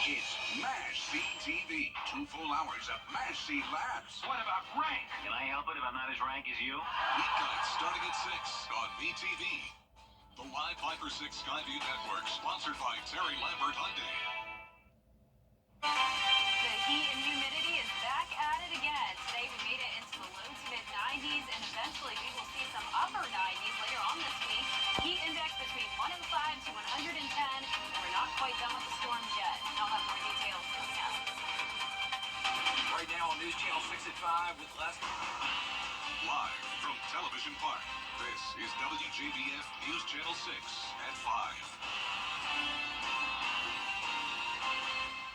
It's MASH CTV. 2 full hours of MASH C laughs. What about rank? Can I help it if I'm not as rank as you? Weeknights starting at 6 on BTV. The live Viper 6 Skyview Network, sponsored by Terry Lambert Hyundai. The heat and humidity is back at it again. Today we made it into the low to mid 90s, and eventually we will see some upper 90s later on this week. Heat index between 105 to 110, and we're not quite done with the storms yet. I'll have more details coming up. Right now on News Channel 6 at 5 with Les. Live from Television Park, this is WJBF News Channel 6 at 5.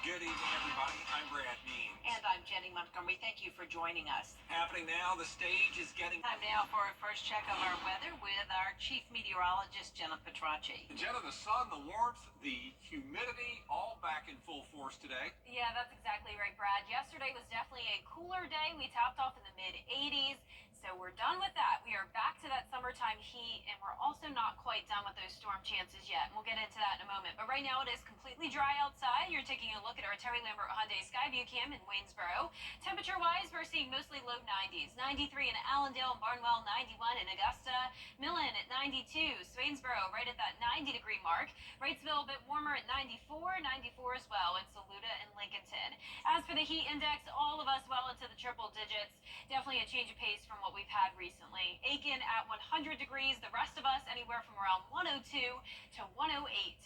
Good evening, everybody. I'm Brad Means. And I'm Jenny Montgomery. Thank you for joining us. Happening now, the stage is getting... Time now for our first check of our weather with our chief meteorologist, Jenna Petracci. Jenna, the sun, the warmth, the humidity, all back in full force today. Yeah, that's exactly right, Brad. Yesterday was definitely a cooler day. We topped off in the mid-80s. So we're done with that. We are back to that summertime heat, and we're also not quite done with those storm chances yet. And we'll get into that in a moment. But right now it is completely dry outside. You're taking a look at our Terry Lambert Hyundai Skyview Cam in Waynesboro. Temperature-wise, we're seeing mostly low 90s. 93 in Allendale, Barnwell, 91 in Augusta, Millen at 92, Swainsboro right at that 90-degree mark. Wrightsville a bit warmer at 94, 94 as well in Saluda and Lincolnton. As for the heat index, all of us well into the triple digits. Definitely a change of pace from what we've had recently. Aiken at 100 degrees, the rest of us anywhere from around 102 to 108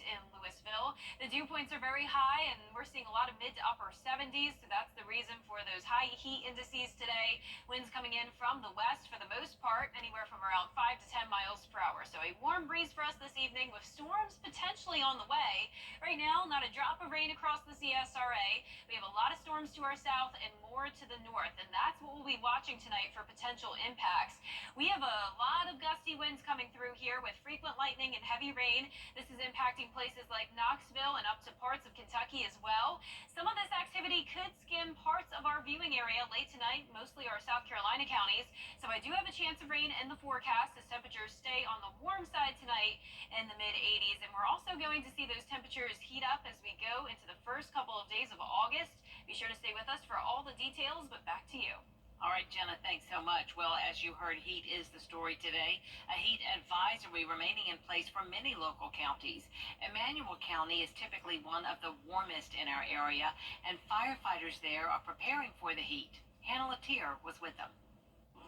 in Louisville. The dew points are very high, and we're seeing a lot of mid to upper 70s, so that's the reason for those high heat indices today. Winds coming in from the west for the most part, anywhere from around 5 to 10 miles per hour. So a warm breeze for us this evening with storms potentially on the way. Right now, not a drop of rain across the CSRA. We have a lot of storms to our south and more to the north, and that's what we'll be watching tonight for potential impacts. We have a lot of gusty winds coming through here with frequent lightning and heavy rain. This is impacting places like Knoxville and up to parts of Kentucky as well. Some of this activity could skim parts of our viewing area late tonight, mostly our South Carolina counties. So I do have a chance of rain in the forecast as temperatures stay on the warm side tonight in the mid-80s. And we're also going to see those temperatures heat up as we go into the first couple of days of August. Be sure to stay with us for all the details, but back to you. All right, Jenna, thanks so much. Well, as you heard, heat is the story today. A heat advisory remaining in place for many local counties. Emmanuel County is typically one of the warmest in our area, and firefighters there are preparing for the heat. Hannah Latier was with them.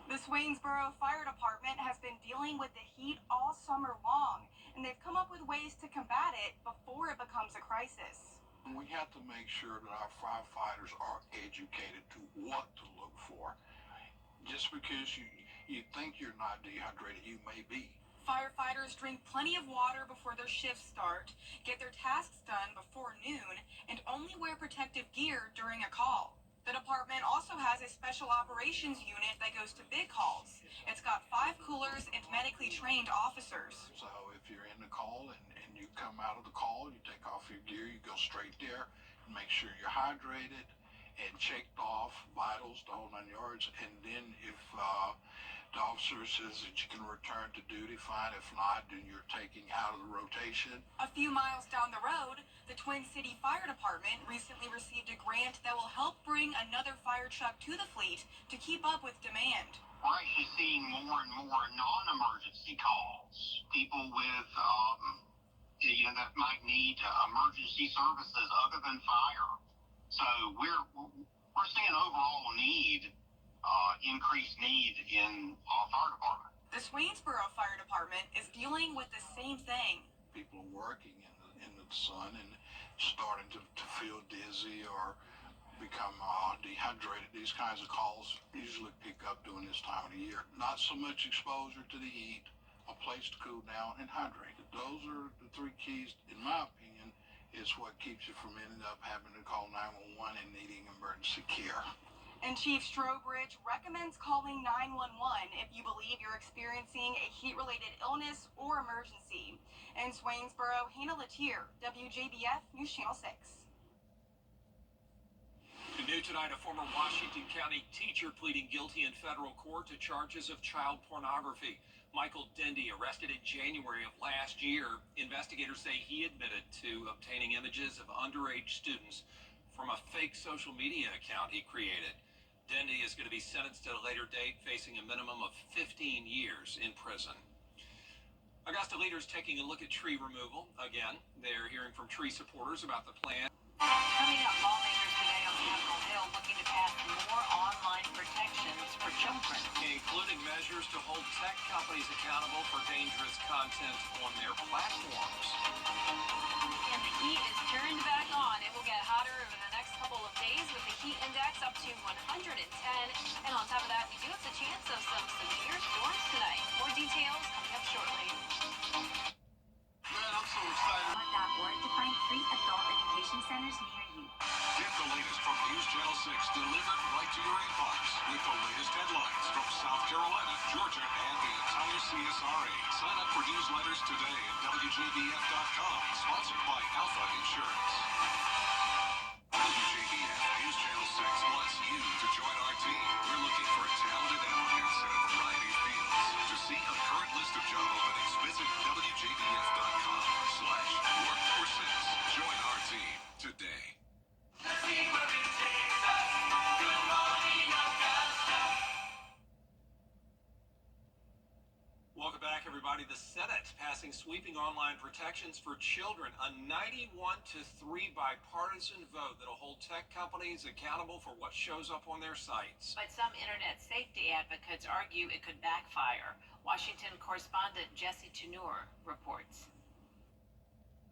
The Swainsboro Fire Department has been dealing with the heat all summer long, and they've come up with ways to combat it before it becomes a crisis. We have to make sure that our firefighters are educated to what to look for. Just because you think you're not dehydrated, you may be. Firefighters drink plenty of water before their shifts start, get their tasks done before noon, and only wear protective gear during a call. The department also has a special operations unit that goes to big calls. It's got 5 coolers and medically trained officers. So if you're in the call and you come out of the call, you take off your gear, you go straight there and make sure you're hydrated and checked off, vitals, the whole 9 yards. And then if the officer says that you can return to duty, fine. If not, then you're taking out of the rotation. A few miles down the road, the Twin City Fire Department recently received a grant that will help bring another fire truck to the fleet to keep up with demand. We're actually seeing more and more non-emergency calls. People with, that might need emergency services other than fire. So we're seeing overall increased need in our fire department. The Swainsboro Fire Department is dealing with the same thing. People are working in the sun and starting to feel dizzy or become dehydrated. These kinds of calls usually pick up during this time of the year. Not so much exposure to the heat, a place to cool down, and hydrate. Those are the 3 keys, in my opinion, is what keeps you from ending up having to call 911 and needing emergency care. And Chief Strobridge recommends calling 911 if you believe you're experiencing a heat-related illness or emergency. In Swainsboro, Hannah Latier, WJBF News Channel 6. New tonight, a former Washington County teacher pleading guilty in federal court to charges of child pornography. Michael Dendy, arrested in January of last year. Investigators say he admitted to obtaining images of underage students from a fake social media account he created. Dendy is going to be sentenced at a later date, facing a minimum of 15 years in prison. Augusta leaders taking a look at tree removal. Again, they're hearing from tree supporters about the plan. Coming up, lawmakers today on Capitol Hill looking to pass more online protections for children, Including measures to hold tech companies accountable for dangerous content on their platforms. And the heat is turned back on. It will get hotter over the next couple of days with the heat index up to 110. And on top of that, we do have the chance of some severe storms tonight. More details coming up shortly. Man, I'm so excited. .org to find free adult education centers near you. Get the latest from News Channel 6 delivered right to your inbox with the latest headlines from South Carolina, Georgia, and the entire CSRA. Sign up for newsletters today at WJBF.com. Sponsored by Alpha Insurance. WJBF News Channel 6 wants you to join our team. We're looking for talented applicants in a variety of fields. To see a current list of job openings, visit WJBF.com/workforce6. Join our team today. Welcome back, everybody. The Senate passing sweeping online protections for children. A 91-3 bipartisan vote that'll hold tech companies accountable for what shows up on their sites. but some internet safety advocates argue it could backfire. Washington correspondent Jesse Tenor reports.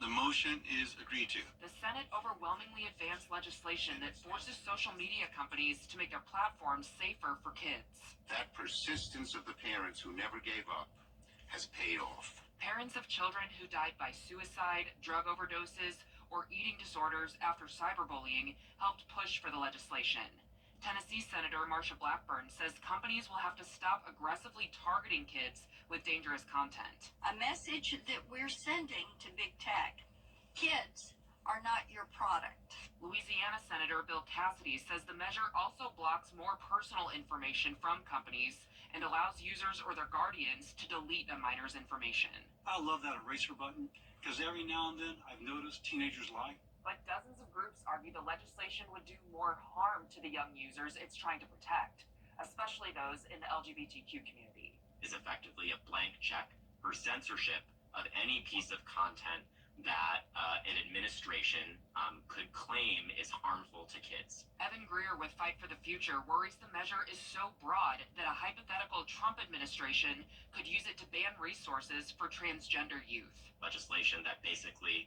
The motion is agreed to. The Senate overwhelmingly advanced legislation that forces social media companies to make their platforms safer for kids. That persistence of the parents who never gave up has paid off. Parents of children who died by suicide, drug overdoses, or eating disorders after cyberbullying helped push for the legislation. Tennessee Senator Marsha Blackburn says companies will have to stop aggressively targeting kids with dangerous content. A message that we're sending to big tech. Kids are not your product. Louisiana Senator Bill Cassidy says the measure also blocks more personal information from companies and allows users or their guardians to delete a minor's information. I love that eraser button because every now and then I've noticed teenagers lie. But dozens of groups argue the legislation would do more harm to the young users it's trying to protect, especially those in the LGBTQ community. Is effectively a blank check for censorship of any piece of content that an administration could claim is harmful to kids. Evan Greer with Fight for the Future worries the measure is so broad that a hypothetical Trump administration could use it to ban resources for transgender youth. Legislation that basically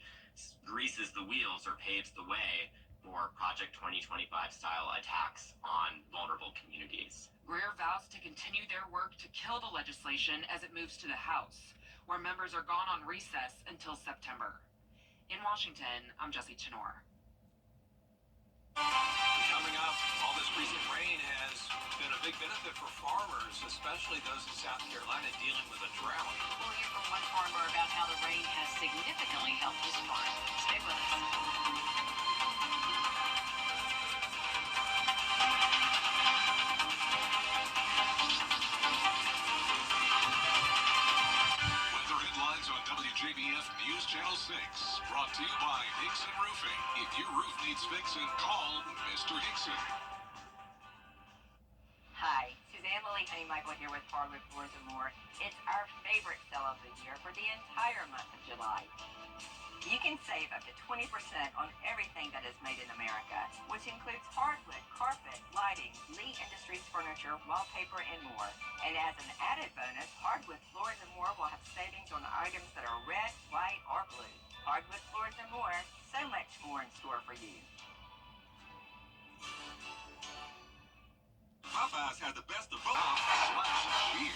greases the wheels or paves the way for Project 2025 style attacks on vulnerable communities. Greer vows to continue their work to kill the legislation as it moves to the House, where members are gone on recess until September. In Washington, I'm Jesse Tenor. Coming up, all this recent rain has been a big benefit for farmers, especially those in South Carolina dealing with a drought. We'll hear from one farmer about how the rain has significantly helped his farm. Stay with us. Weather headlines on WJBF News Channel 6. Brought to you by Hickson Roofing. If your roof needs fixing, call Mr. Hickson. Hi, Suzanne Lily Honeymichael here with Hardwood Floors and More. It's our favorite sale of the year for the entire month of July. You can save up to 20% on everything that is made in America, which includes hardwood, carpet, lighting, Lee Industries furniture, wallpaper, and more. And as an added bonus, Hardwood Floors and More will have savings on items that are red, white, or blue. Hardwood Floors and More, so much more in store for you. Popeyes had the best of both. Slash cheer.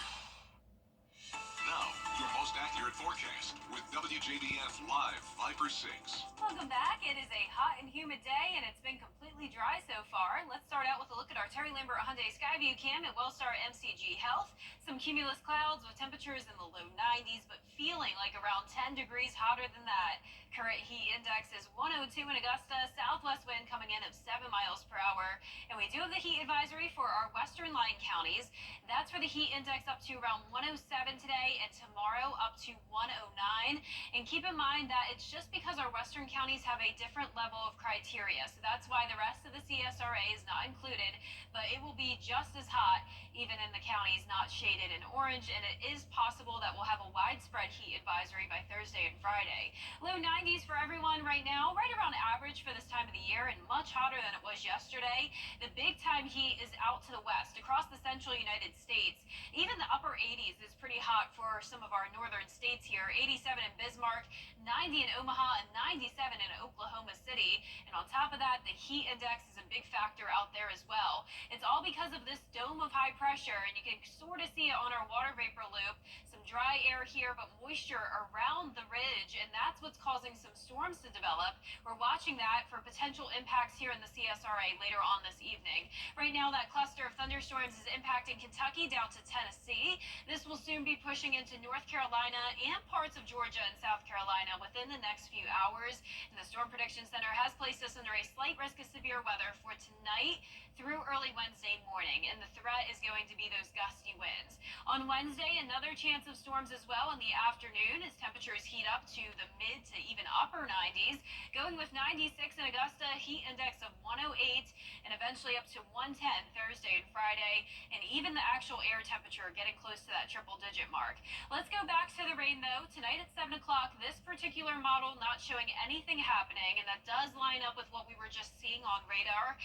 Now, your most most accurate forecast with WJBF Live 5 or 6. Welcome back. It is a hot and humid day, and it's been completely dry so far. Let's start out with a look at our Terry Lambert Hyundai Skyview cam at Wellstar MCG Health. Some cumulus clouds with temperatures in the low 90s, but feeling like around 10 degrees hotter than that. Current heat index is 102 in Augusta, southwest wind coming in at 7 miles per hour. And we do have the heat advisory for our western line counties. That's for the heat index up to around 107 today, and tomorrow up to 109. And keep in mind that it's just because our western counties have a different level of criteria. So that's why the rest of the CSRA is not included, but it will be just as hot even in the counties not shaded in orange, and it is possible that we'll have a widespread heat advisory by Thursday and Friday. Low 90s for everyone right now, right around average for this time of the year, and much hotter than it was yesterday. The big time heat is out to the west across the central United States. Even the upper 80s is pretty hot for some of our northern states here. 87 in Bismarck, 90 in Omaha, and 97 in Oklahoma City. And on top of that, the heat index is a big factor out there as well. It's all because of this dome of high pressure, and you can sort of see it on our water vapor loop. Some dry air here, but moisture around the ridge, and that's what's causing some storms to develop. We're watching that for potential impacts here in the CSRA later on this evening. Right now, that cluster of thunderstorms is impacting Kentucky down to Tennessee. This will soon be pushing into North Carolina and parts of Georgia and South Carolina within the next few hours. And the Storm Prediction Center has placed us under a slight risk of severe weather for tonight through early Wednesday morning, and the threat is going to be those gusty winds. On Wednesday, another chance of storms as well in the afternoon as temperatures heat up to the mid to even upper 90s, going with 96 in Augusta, heat index of 108, and eventually up to 110 Thursday and Friday, and even the actual air temperature getting close to that triple-digit mark. Let's go back to the rain, though. Tonight at 7 o'clock, this particular model not showing anything happening, and that does line up with what we were just seeing on radar.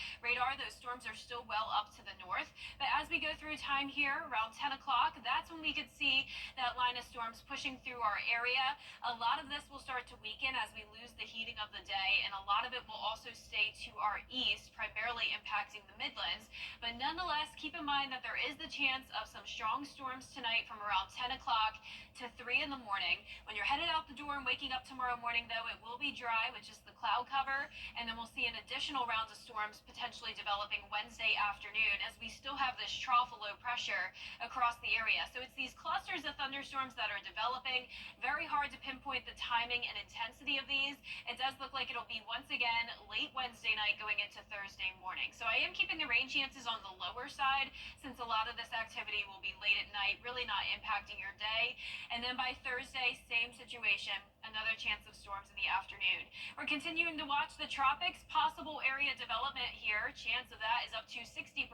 Those storms are still well up to the north, but as we go through time here around 10 o'clock, that's when we could see that line of storms pushing through our area. A lot of this will start to weaken as we lose the heating of the day, and a lot of it will also stay to our east, primarily impacting the Midlands. But nonetheless, keep in mind that there is the chance of some strong storms tonight from around 10 o'clock to 3 in the morning. When you're headed out the door and waking up tomorrow morning, though, it will be dry with just the cloud cover, and then we'll see an additional round of storms potentially developing Wednesday afternoon as we still have this trough of low pressure across the area. So it's these clusters of thunderstorms that are developing. Very hard to pinpoint the timing and intensity of these. It does look like it'll be once again late Wednesday night going into Thursday morning. So I am keeping the rain chances on the lower side since a lot of this activity will be late at night, really not impacting your day. And then by Thursday, same situation, another chance of storms in the afternoon. We're continuing to watch the tropics. Possible area development here. Chance of that is up to 60%.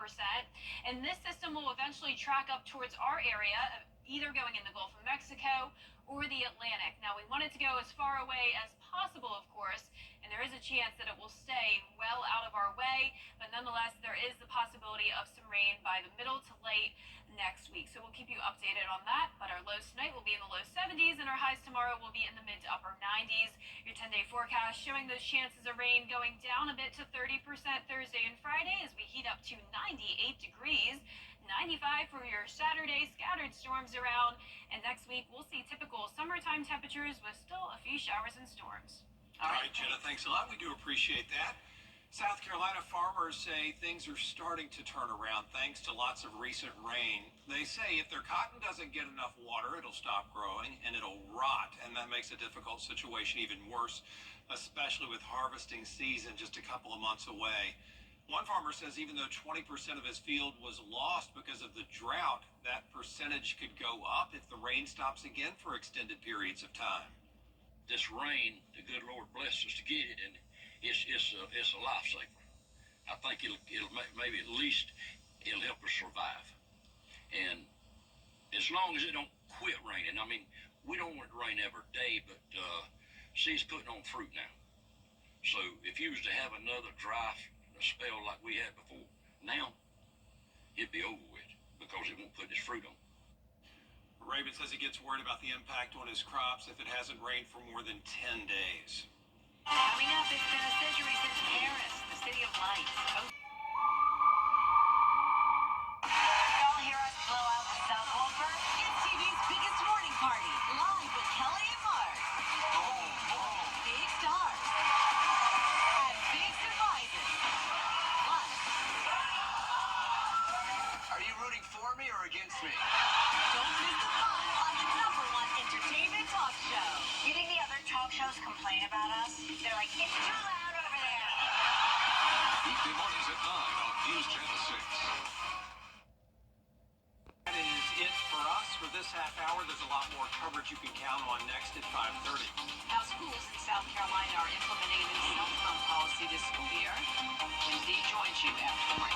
And this system will eventually track up towards our area, either going in the Gulf of Mexico or the Atlantic. Now, we want it to go as far away as possible, of course, and there is a chance that it will stay well out of our way, but nonetheless, there is the possibility of some rain by the middle to late next week. So we'll keep you updated on that, but our lows tonight will be in the low 70s, and our highs tomorrow will be in the mid to upper 90s. Your 10-day forecast showing those chances of rain going down a bit to 30% Thursday and Friday as we heat up to 98 degrees. 95 for your Saturday, scattered storms around, and next week we'll see typical summertime temperatures with still a few showers and storms. All right, Jenna, thanks a lot. We do appreciate that. South Carolina farmers say things are starting to turn around thanks to lots of recent rain. They say if their cotton doesn't get enough water, it'll stop growing and it'll rot, and that makes a difficult situation even worse, especially with harvesting season just a couple of months away. One farmer says even though 20% of his field was lost because of the drought, that percentage could go up if the rain stops again for extended periods of time. This rain, the good Lord blessed us to get it, and it's a lifesaver. I think it'll maybe at least it'll help us survive. And as long as it don't quit raining, I mean, we don't want it to rain every day, but see, it's putting on fruit now. So if you was to have another dry spell like we had before, now it'd be over with because it won't put its fruit on. Raven says he gets worried about the impact on his crops if it hasn't rained for more than 10 days. Coming up, it's been a century since Paris, the city of lights. Y'all hear us blow out the subwoofer? It's TV's biggest morning party, live kiddos complain about us. They're like, it's too loud over there. Weekday mornings at 9 on News Channel 6. That is it for us for this half hour. There's a lot more coverage you can count on next at 5:30. Now, schools in South Carolina are implementing a new cell phone policy this school year. Wednesday joins you after the break.